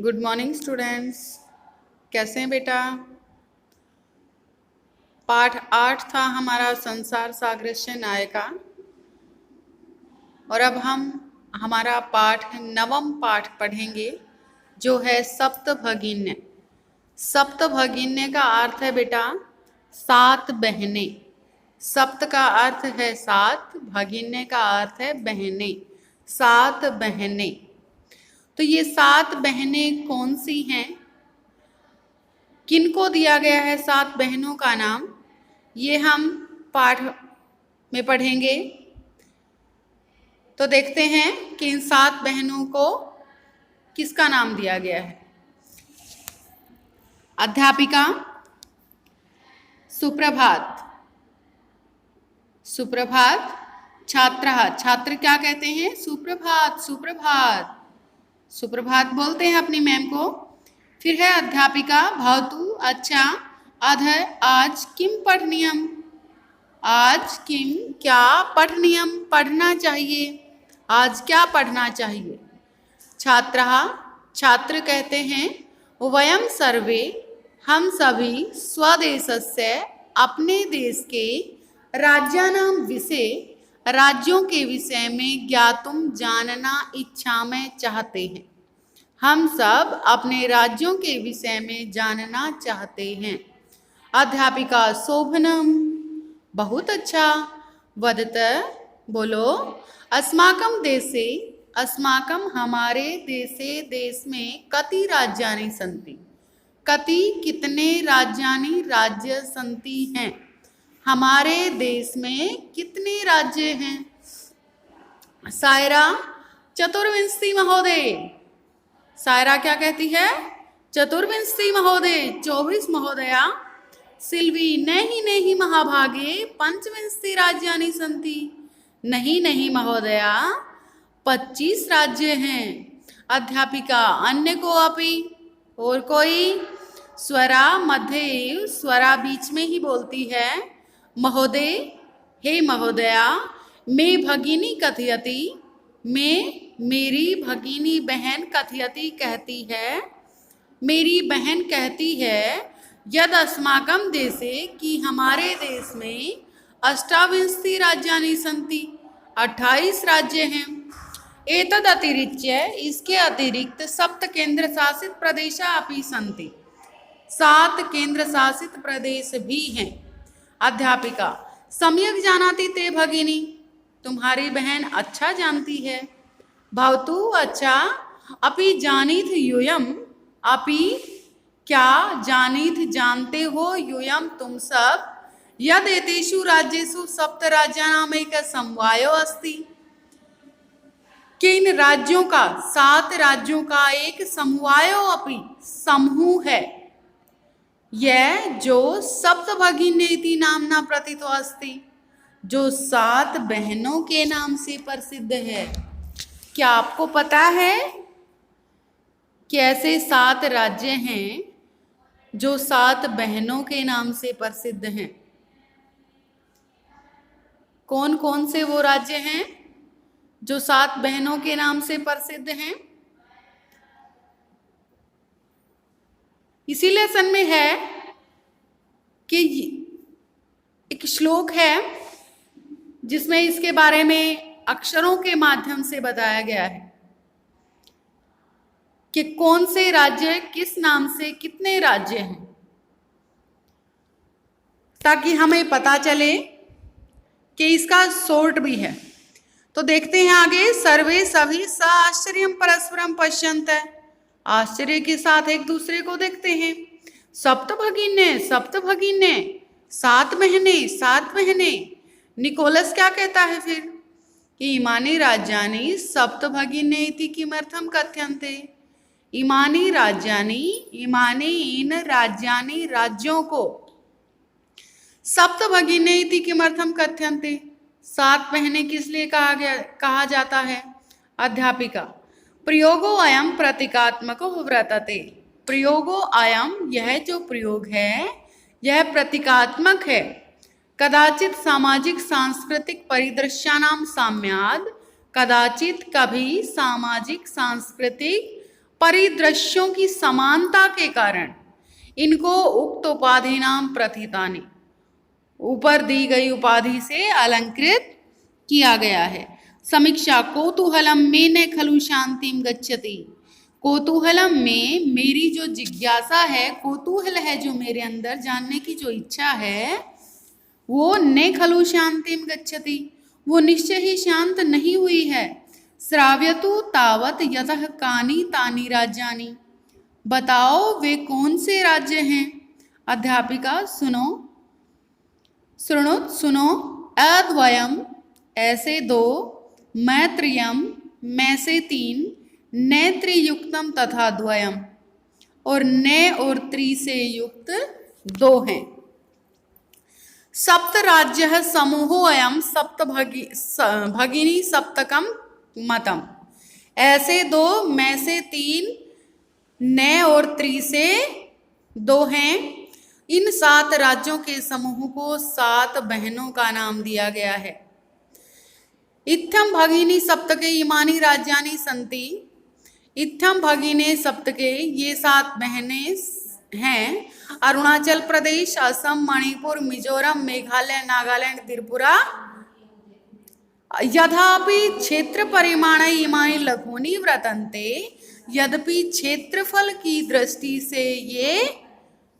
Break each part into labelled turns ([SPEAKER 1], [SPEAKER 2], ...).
[SPEAKER 1] Good morning students. कैसे हैं बेटा? पाठ 8 था हमारा संसार सादृश्य न्याय का, और अब हम हमारा पाठ 9वां पाठ पढ़ेंगे जो है सप्तभगिन्य। सप्तभगिन्य का अर्थ है बेटा 7 बहनें। सप्त का अर्थ है 7, भगिन्य का अर्थ है बहनें, 7 बहनें। तो ये 7 बहनें कौन सी हैं, किनको दिया गया है 7 बहनों का नाम, ये हम पाठ में पढ़ेंगे। तो देखते हैं कि इन 7 बहनों को किसका नाम दिया गया है। अध्यापिका सुप्रभात, सुप्रभात। छात्र, छात्र क्या कहते हैं? सुप्रभात, सुप्रभात, सुप्रभात बोलते हैं अपनी मैम को। फिर है अध्यापिका भवतु, अच्छा, अधः आज किम पठनीयम, आज किम क्या पठनीयम, पढ़ना चाहिए, आज क्या पढ़ना चाहिए। छात्र, छात्र कहते हैं वयम सर्वे, हम सभी स्वदेशस्य, अपने देश के, राज्यानां विषय, राज्यों के विषय में ज्ञातुम, जानना इच्छा में चाहते हैं। हम सब अपने राज्यों के विषय में जानना चाहते हैं। अध्यापिका शोभनम, बहुत अच्छा। वदत, बोलो। अस्माकं देशे, अस्माकं हमारे देशे, देश में कति राज्यानि सन्ति, कति कितने राज्यानि, राज्य सन्ति हैं, हमारे देश में कितने राज्य हैं। सायरा चतुर्विंशति महोदय, सायरा क्या कहती है? चतुर्विंशति महोदय, 24 महोदया। सिल्वी नहीं नहीं महाभागे, पंचविंशति राज्यानि सन्ति, नहीं नहीं महोदया, 25 राज्य हैं। अध्यापिका अन्य को अपि, और कोई? स्वरा मध्य एव, स्वरा बीच में ही बोलती है। महोदय, हे महोदया। मैं भगिनी कथयति, मैं मेरी भगिनी बहन कथयति कहती है, मेरी बहन कहती है, यद अस्माकं देशे कि हमारे देश में अष्टाविंशति राज्यानि सन्ति, 28 राज्य हैं। एतद अतिरिच्य, इसके अतिरिक्त सप्त केंद्र शासित प्रदेश अपि सन्ति, 7 केंद्र शासित प्रदेश भी हैं। अध्यापिका सम्यक जानाति ते भगिनी, तुम्हारी बहन अच्छा जानती है। भवतु, अच्छा। अपि जानीथ यूयम, अपि क्या, जानीथ जानते हो, यूयम तुम सब, यद एतेषु राज्येषु सप्त राज्यानाम एक समवायो अस्ति, कि इन राज्यों का, 7 राज्यों का एक समवायो अपि, समूह है। यह जो सप्तभगिनीति नामना प्रथितो अस्ति, जो 7 बहनों के नाम से प्रसिद्ध है। क्या आपको पता है कि ऐसे 7 राज्य हैं जो 7 बहनों के नाम से प्रसिद्ध हैं? कौन कौन से वो राज्य हैं जो 7 बहनों के नाम से प्रसिद्ध हैं? इसी लेसन में है कि एक श्लोक है जिसमें इसके बारे में अक्षरों के माध्यम से बताया गया है कि कौन से राज्य किस नाम से, कितने राज्य हैं, ताकि हमें पता चले कि इसका शॉर्ट भी है। तो देखते हैं आगे। सर्वे सभी स आश्चर्यम परस्परम पश्यन्ते, आश्चर्य के साथ एक दूसरे को देखते हैं। सप्तभगिन्य, सप्तभगिन्य, 7 बहनें, 7 बहनें। निकोलस क्या कहता है फिर कि इमानी राज्यानि सप्तभगिन्य इति किमर्थम कथ्यन्ते, इमानी राज्यानि, इमानी इन राज्यानि, राज्यों को, सप्तभगिन्य इति किमर्थम कथ्यन्ते, 7 बहनें किस लिए कहा जाता है। अध्यापिका प्रयोगो अयम प्रतीकात्मको वर्तते, प्रयोगो अयम, यह जो प्रयोग है यह प्रतीकात्मक है। कदाचित सामाजिक सांस्कृतिक परिदृश्यानां साम्याद, कदाचित कभी सामाजिक सांस्कृतिक परिदृश्यों की समानता के कारण इनको उक्त उपाधि नाम प्रथितानि, ऊपर दी गई उपाधि से अलंकृत किया गया है। समीक्षा, कौतूहलम में न खलु शांतिम गच्छति, कौतूहलम में मेरी जो जिज्ञासा है, कौतूहल है जो मेरे अंदर जानने की जो इच्छा है, वो न खलु शांतिम गच्छति, वो निश्चय ही शांत नहीं हुई है। श्राव्यतु तावत यतः कानि तानि राज्यानि, बताओ वे कौन से राज्य हैं। अध्यापिका, सुनो, शृणुत सुनो, अद्वयम ऐसे दो, मैत्रियम में से तीन, नेत्रियुक्तम तथा द्वयम और ने और त्रि से युक्त दो हैं। सप्त राज्य समूहो अयम सप्त भगिनी सप्तकम मतम, ऐसे दो में से तीन, ने और त्रि से दो हैं। इन 7 राज्यों के समूह को 7 बहनों का नाम दिया गया है। इत्थम भगिनी सप्तके इमानी राज्यानि सन्ति, इत्थम भगिने सप्तके ये 7 बहनें हैं। अरुणाचल प्रदेश, असम, मणिपुर, मिजोरम, मेघालय, नागालैंड, त्रिपुरा। यद्यपि क्षेत्र परिमाण इमानि लघूनि वर्तन्ते, यद्यपि क्षेत्रफल की दृष्टि से ये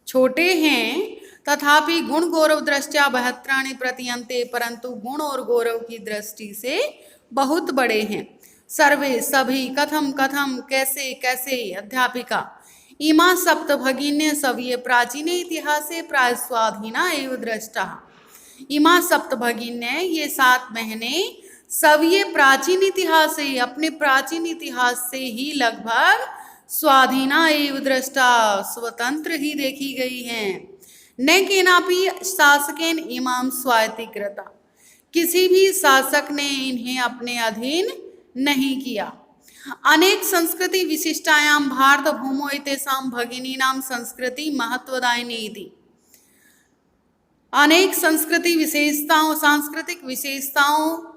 [SPEAKER 1] छोटे हैं, तथापि गुण गौरव दृष्टया 72 प्रतीयन्ते, परंतु गुण और गौरव की दृष्टि से बहुत बड़े हैं। सर्वे सभी, कथम कथम कैसे कैसे। अध्यापिका, इमा सप्त भगिन्य सव्ये प्राचीने इतिहासे प्राय स्वाधीना एवं दृष्टा, इमा सप्त भगिन्य ये 7 बहनें सव्ये प्राचीन इतिहास से, अपने प्राचीन इतिहास से ही लगभग स्वाधीना एवं दृष्टा, स्वतंत्र ही देखी गई हैं। न केनापि शासकेन इमाम स्वायत्तीकृता, किसी भी शासक ने इन्हें अपने अधीन नहीं किया। अनेक संस्कृति विशिष्टायाम भारत भूमो एतेषां भगिनीनां संस्कृति महत्वदायिनी इति, अनेक संस्कृति विशेषताओं, सांस्कृतिक विशेषताओं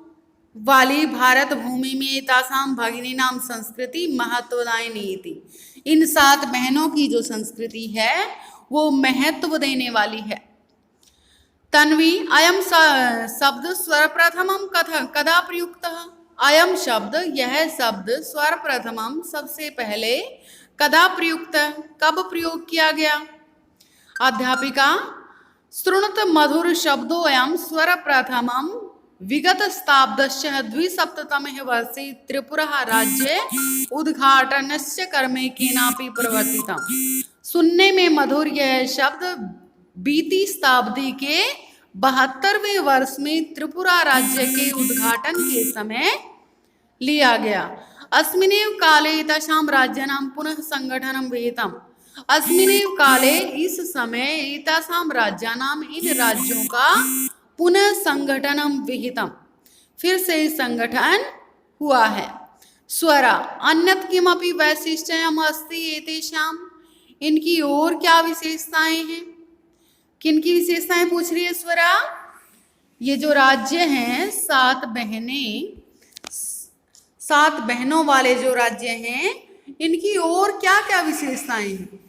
[SPEAKER 1] वाली भारत भूमि में एतासाम भगिनीनाम संस्कृति महत्वदायिनी इति, इन 7 बहनों की जो संस्कृति है वो महत्व देने वाली है। तन्वी, अयम शब्द सर्वप्रथमम कदा प्रयुक्तः, अयम शब्द, यह शब्द सर्वप्रथमम सबसे पहले, कदा प्रयुक्त, कब प्रयोग किया गया। अध्यापिका, शृणुत मधुर शब्दो अयम सर्वप्रथमम विगत शताब्दस्य 2007तमे वर्षे त्रिपुरा राज्य उद्घाटनस्य कर्मे केनापि प्रवर्तितम्। सुनने में मधुर यह शब्द बीती शताब्दी के 72वें वर्ष में त्रिपुरा राज्य के उद्घाटन के समय लिया गया। अस्मिनेव काले एतासां राज्यानां पुनः संगठनं विहितम्, अस्मिनेव काले इस समय एतासां राज्यानां इन राज्यों का पुनः संगठनम विहितम, फिर से संगठन हुआ है। स्वरा, अन्यत किमपि वैशिष्ट्यम अस्ति एतेषां, इनकी और क्या विशेषताएं हैं। किनकी विशेषताएं पूछ रही है स्वरा। ये जो राज्य हैं 7 बहनें, 7 बहनों वाले जो राज्य हैं, इनकी और क्या क्या विशेषताएं हैं।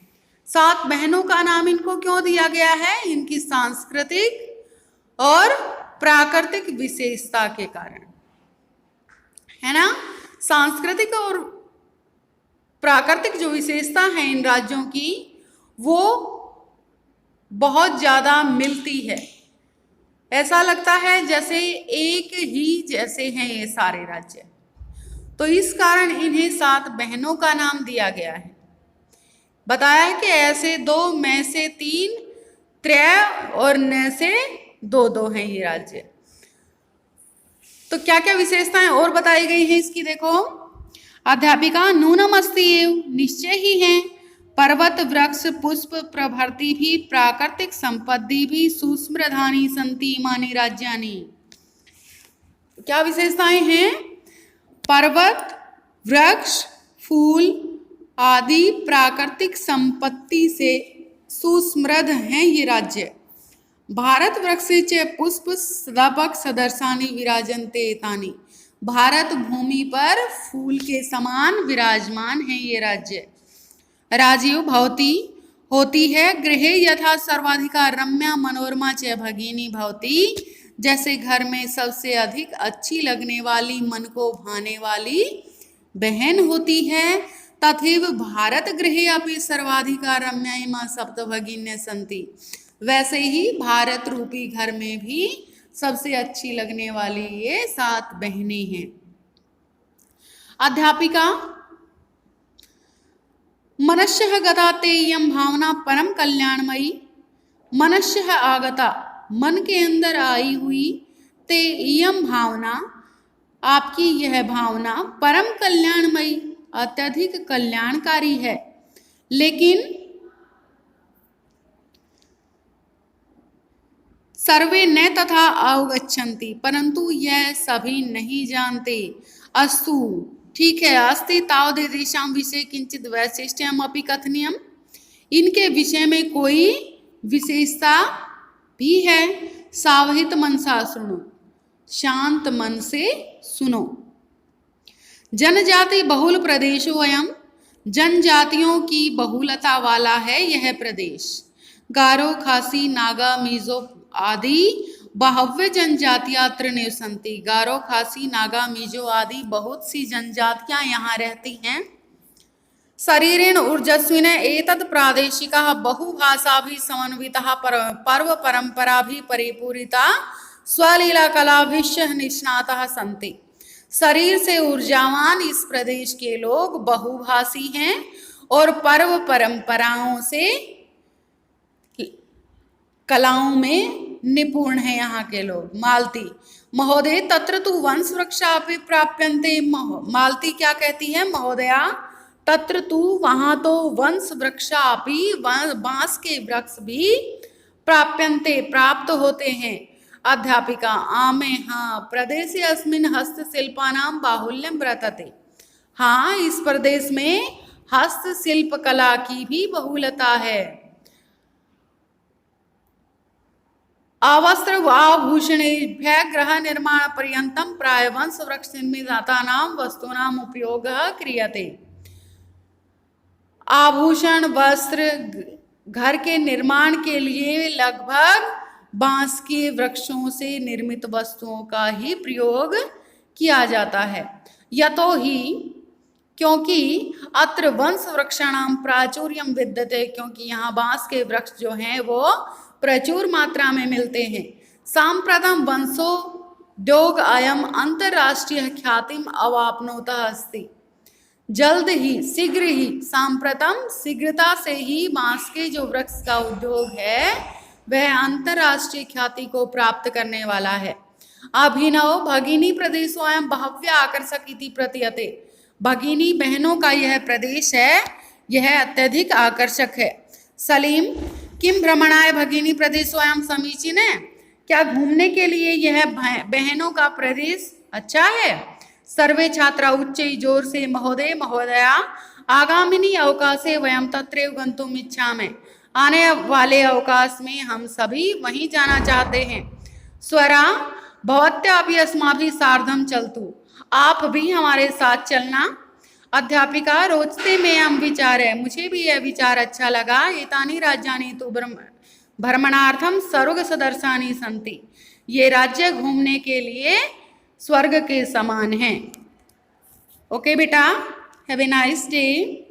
[SPEAKER 1] 7 बहनों का नाम इनको क्यों दिया गया है, इनकी सांस्कृतिक और प्राकृतिक विशेषता के कारण, है ना। सांस्कृतिक और प्राकृतिक जो विशेषता है इन राज्यों की, वो बहुत ज्यादा मिलती है। ऐसा लगता है जैसे एक ही जैसे हैं ये सारे राज्य, तो इस कारण इन्हें 7 बहनों का नाम दिया गया है। बताया कि ऐसे 2 में से 3, त्रय और न से 2 हैं ये राज्य। तो क्या क्या विशेषताएं और बताई गई हैं इसकी देखो। अध्यापिका, नूनम अस्ति एव, निश्चय ही हैं, पर्वत वृक्ष पुष्प प्रभृति भी प्राकृतिक संपत्ति भी सुस्मृधानि सन्ति इमानि राज्यानि। क्या विशेषताएं हैं। पर्वत वृक्ष फूल आदि प्राकृतिक संपत्ति से सुसमृद्ध हैं ये राज्य। भारत वृक्षे च पुष्प सदापक सदर्शानि विराजन्ते एतानि, भारत भूमि पर फूल के समान विराजमान है ये राज्य। राजीव भवती होती है गृहे यथा सर्वाधिका रम्या मनोरमा च भगिनी भवती, जैसे घर में सबसे अधिक अच्छी लगने वाली, मन को भाने वाली बहन होती है। तथैव भारत गृहे अपि सर्वाधिका रम्या इमा सप्त भगिन्य संति, वैसे ही भारत रूपी घर में भी सबसे अच्छी लगने वाली ये 7 बहनें हैं। अध्यापिका मनश्यः गता ते इयं भावना परम कल्याणमयी, मनश्यः आगता मन के अंदर आई हुई, ते इयं भावना आपकी यह भावना परम कल्याणमयी अत्यधिक कल्याणकारी है। लेकिन सर्वे न तथा अवगच्छन्ति, परंतु यह सभी नहीं जानते। अस्तु ठीक है, अस्ति तावदेषां विषये किंचित वैशिष्ट्यम अपि कथनीयम, इनके विषय में कोई विशेषता भी है। सावहित मनसा शृणु, शांत मन से सुनो। जनजाति बहुल प्रदेशो अयम, जनजातियों की बहुलता वाला है यह प्रदेश। गारो, खासी, नागा, मिजो आदि बहव्य जनजातियां अत्र निवसन्ति। गारो, खासी, नागा, मिजो आदि बहुत सी जनजातियां यहाँ रहती हैं। शरीरेण ऊर्जस्विन एतत् प्रादेशिकः बहुभाषाभिः समन्वितः पर्व परंपराभिः परिपूरिता स्वलीला कलाभिश्च निष्णातः सन्ति। शरीर से ऊर्जावान इस प्रदेश के लोग बहुभाषी हैं और पर्व परंपराओं से कलाओं में निपुण है यहाँ के लोग। मालती महोदय तत्र तु वंश वृक्षापि प्राप्यन्ते। मालती क्या कहती है महोदया, तत्र तु वहां तो वंश वृक्षापि बांस के वृक्ष भी प्राप्यन्ते प्राप्त होते हैं। अध्यापिका आमे हाँ, प्रदेशे अस्मिन् हस्तशिल्पानां बाहुल्यं वर्तते। हाँ, इस प्रदेश में हस्तशिल्प कला की भी बहुलता है। अवस्त्र आभूषणेभ्यः गृह निर्माण पर्यन्तं प्राय वंश वृक्ष निर्मितानां वस्तूनां उपयोगः क्रियते। आभूषण, वस्त्र, घर के निर्माण के लिए लगभग बांस के वृक्षों से निर्मित वस्तुओं का ही प्रयोग किया जाता है। यतो ही क्योंकि अत्र वंश वृक्षाणां प्राचुर्यं विद्यते, क्योंकि यहाँ बांस के वृक्ष जो हैं वो प्रचुर मात्रा में मिलते हैं। सांप्रतम वंशोद्योग अयम अंतरराष्ट्रीय ख्यातिम अवाप्नोतः अस्ति। जल्द ही, शीघ्र ही, सांप्रतम शीघ्रता से ही बांस के जो वृक्ष का उद्योग है वह अंतरराष्ट्रीय ख्याति को प्राप्त करने वाला है। अभिनव भगिनी प्रदेशोऽयं बहव्य आकर्षक इति प्रतीयते। भगिनी बहनों का यह प्रदेश है, यह अत्यधिक आकर्षक है। सलीम किम भ्रमणाय भगिनी प्रदेशोऽयं समीचीन है, क्या घूमने के लिए यह बहनों का प्रदेश अच्छा है? सर्वे छात्रा उच्च जोर से महोदय महोदया आगामिनी अवकाशे वयं तत्रैव गन्तुम् इच्छामि। आने वाले अवकाश में हम सभी वहीं जाना चाहते हैं। स्वरा भवत्यापि अस्माभिः सार्धं चलतु, आप भी हमारे साथ चलना। अध्यापिका रोचते में हम विचार है, मुझे भी यह विचार अच्छा लगा। एतानि राज्यानि तु भ्रमणार्थम स्वर्ग सदर्शानि सन्ति, ये राज्य घूमने के लिए स्वर्ग के समान हैं। ओके बेटा, हैव ए नाइस डे।